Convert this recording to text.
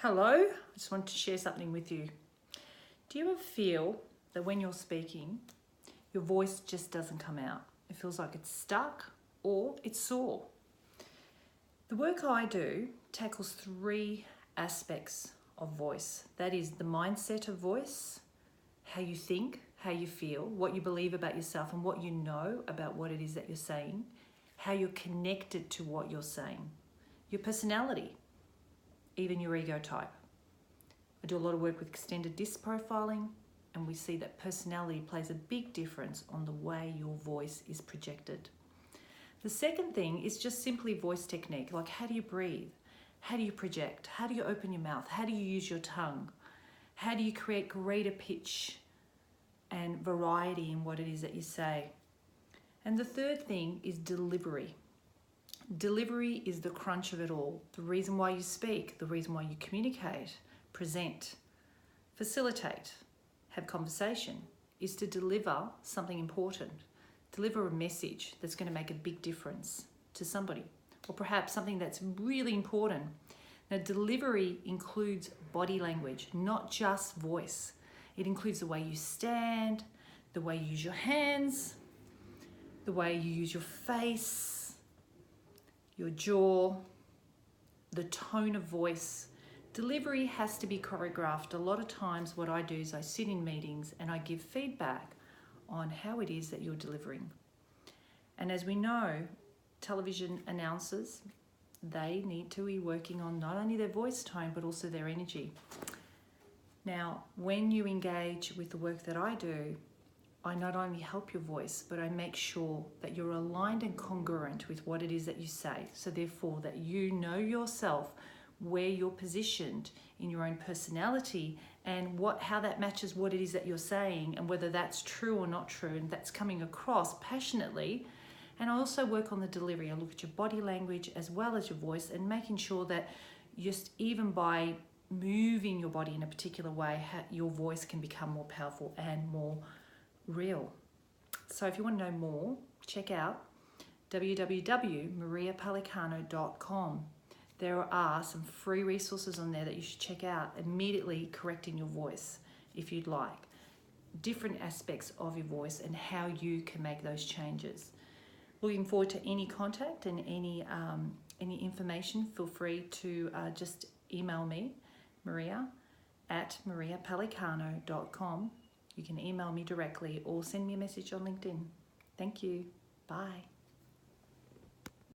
Hello, I just wanted to share something with you. Do you ever feel that when you're speaking, your voice just doesn't come out? It feels like it's stuck or it's sore. The work I do tackles three aspects of voice. That is the mindset of voice, how you think, how you feel, what you believe about yourself and what you know about what it is that you're saying, how you're connected to what you're saying, your personality, even your ego type. I do a lot of work with extended disc profiling, and we see that personality plays a big difference on the way your voice is projected. The second thing is just simply voice technique, like how do you breathe? How do you project? How do you open your mouth? How do you use your tongue? How do you create greater pitch and variety in what it is that you say? And the third thing is delivery. Delivery is the crunch of it all. The reason why you speak, the reason why you communicate, present, facilitate, have conversation is to deliver something important, deliver a message that's going to make a big difference to somebody, or perhaps something that's really important. Now, delivery includes body language, not just voice. It includes the way you stand, the way you use your hands, the way you use your face, your jaw, the tone of voice. Delivery has to be choreographed. A lot of times what I do is I sit in meetings and I give feedback on how it is that you're delivering. And as we know, television announcers, they need to be working on not only their voice tone, but also their energy. Now, when you engage with the work that I do, I not only help your voice, but I make sure that you're aligned and congruent with what it is that you say. So therefore, that you know yourself, where you're positioned in your own personality and how that matches what it is that you're saying and whether that's true or not true and that's coming across passionately. And I also work on the delivery. I look at your body language as well as your voice and making sure that just even by moving your body in a particular way, your voice can become more powerful and more real. So if you want to know more, check out www.mariapalicano.com. There are some free resources on there that you should check out, immediately correcting your voice if you'd like, different aspects of your voice and how you can make those changes. Looking forward to any contact and any information. Feel free to just email me, maria@mariapalicano.com. You can email me directly or send me a message on LinkedIn. Thank you. Bye.